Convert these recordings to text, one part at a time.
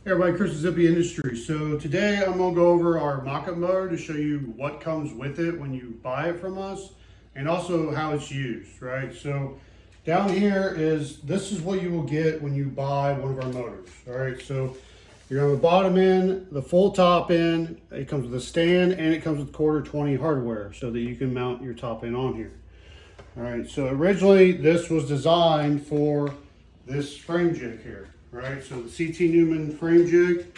Hey everybody, Chris with Zippy Industries. So today I'm going to go over our Mockup motor to show you what comes with it when you buy it from us and also how it's used, right? So down here this is what you will get when you buy one of our motors, all right? So you're going to have the bottom end, the full top end, it comes with a stand, and it comes with quarter 20 hardware so that you can mount your top end on here. All right, so originally this was designed for this frame jig here. Right, so the CT Newman frame jig.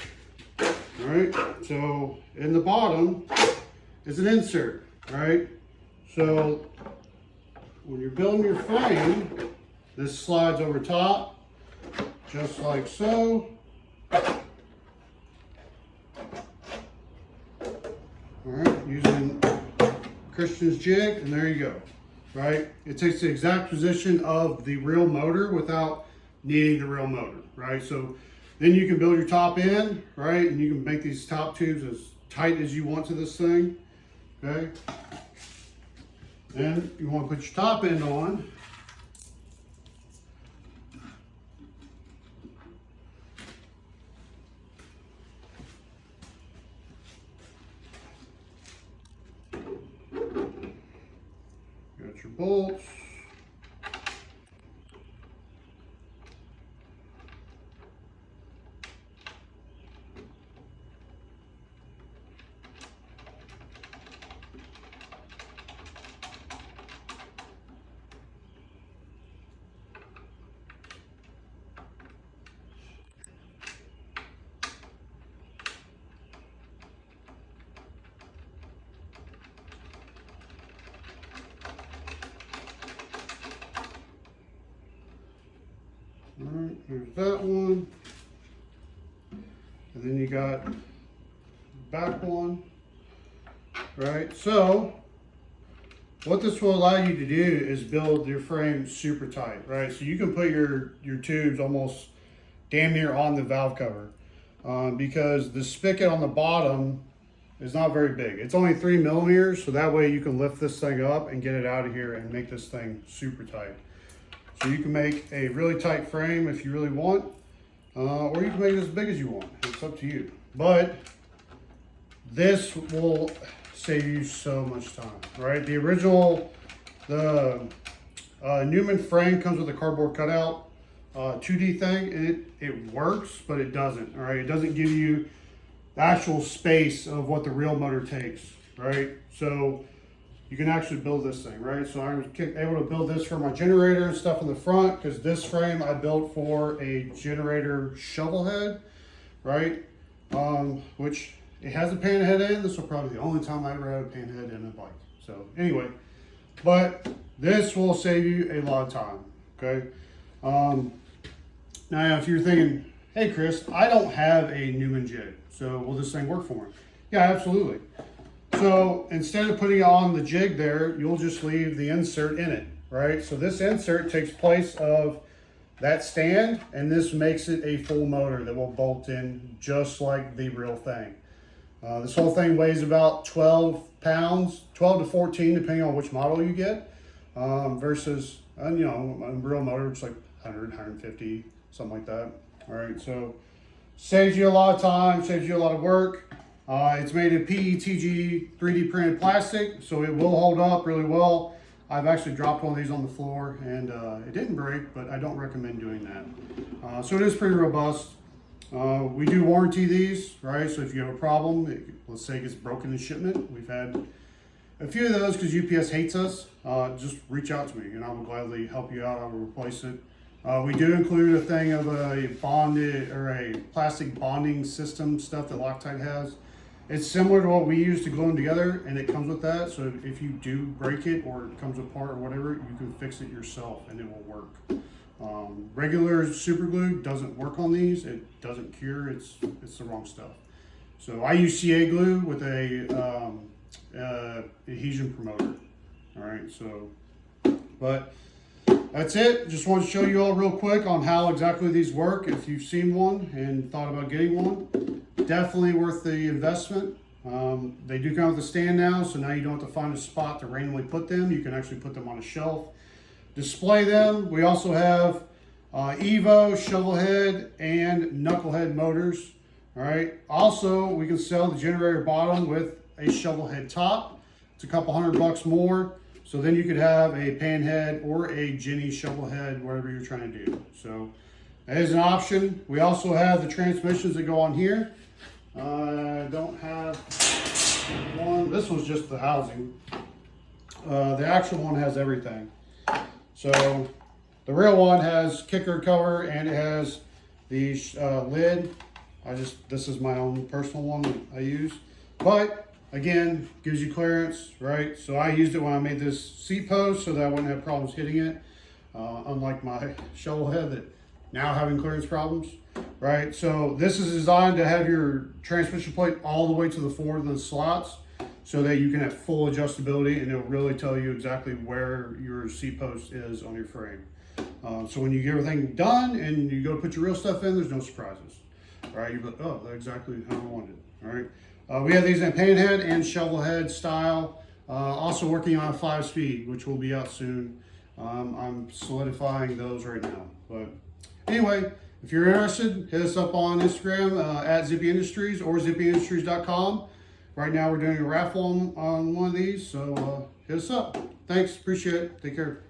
All right, so in the bottom is an insert. Right, so when you're building your frame, this slides over top, just like so. All right, using Christian's jig, and there you go. Right, it takes the exact position of the real motor without needing the real motor, right? So then you can build your top end, right? And you can make these top tubes as tight as you want to this thing, okay? Then you want to put your top end on. Got your bolts. All right, here's that one. And then you got the back one. Right, so what this will allow you to do is build your frame super tight, right? So you can put your tubes almost damn near on the valve cover because the spigot on the bottom is not very big. It's only 3 millimeters, so that way you can lift this thing up and get it out of here and make this thing super tight. So you can make a really tight frame if you really want, or you can make it as big as you want. It's up to you. But this will save you so much time, right? The original, the Newman frame comes with a cardboard cutout 2D thing, and it works, but it doesn't, all right? It doesn't give you the actual space of what the real motor takes, right? So you can actually build this thing, right? So I was able to build this for my generator and stuff in the front because this frame I built for a generator shovel head, right? Which it has a pan head in. This will probably be the only time I ever had a pan head in a bike. So anyway, but this will save you a lot of time, okay? Now if you're thinking, hey Chris, I don't have a Newman jig, so will this thing work for me? Yeah, absolutely. So instead of putting it on the jig there, you'll just leave the insert in it, right? So this insert takes place of that stand, and this makes it a full motor that will bolt in just like the real thing. This whole thing weighs about 12 pounds, 12 to 14, depending on which model you get, versus, a real motor, it's like 100, 150, something like that. All right, so saves you a lot of time, saves you a lot of work. It's made of PETG 3D printed plastic, so it will hold up really well. I've actually dropped one of these on the floor and it didn't break, but I don't recommend doing that. So it is pretty robust. We do warranty these, right? So if you have a problem, let's say it gets broken in shipment, we've had a few of those because UPS hates us. Just reach out to me and I will gladly help you out. I will replace it. We do include a thing of a bonded or a plastic bonding system stuff that Loctite has. It's similar to what we use to glue them together, and it comes with that. So if you do break it or it comes apart or whatever, you can fix it yourself and it will work. Regular super glue doesn't work on these. It doesn't cure. It's the wrong stuff. So I use CA glue with a adhesion promoter. All right. So, but that's it. Just want to show you all real quick on how exactly these work. If you've seen one and thought about getting one, definitely worth the investment. They do come with a stand now, so now you don't have to find a spot to randomly put them. You can actually put them on a shelf, display them. We also have Evo, shovel head, and knucklehead motors. All right. Also, we can sell the generator bottom with a shovel head top. It's a couple $100 more. So then you could have a pan head or a Jenny shovel head, whatever you're trying to do. So that is an option. We also have the transmissions that go on here. I don't have one. This was just the housing. The actual one has everything. So the real one has kicker cover and it has the lid. This is my own personal one that I use. But again, gives you clearance, right? So I used it when I made this seat post so that I wouldn't have problems hitting it. Unlike my shovel head that now having clearance problems, right? So this is designed to have your transmission plate all the way to the forward of the slots so that you can have full adjustability, and it'll really tell you exactly where your seat post is on your frame. So when you get everything done and you go put your real stuff in, there's no surprises, right? You're like, oh, that's exactly how I wanted it, all right? We have these in panhead and shovel head style. Also working on a 5-speed, which will be out soon. I'm solidifying those right now. But anyway, if you're interested, hit us up on Instagram at Zippy Industries or zippyindustries.com. Right now we're doing a raffle on one of these, so hit us up. Thanks, appreciate it. Take care.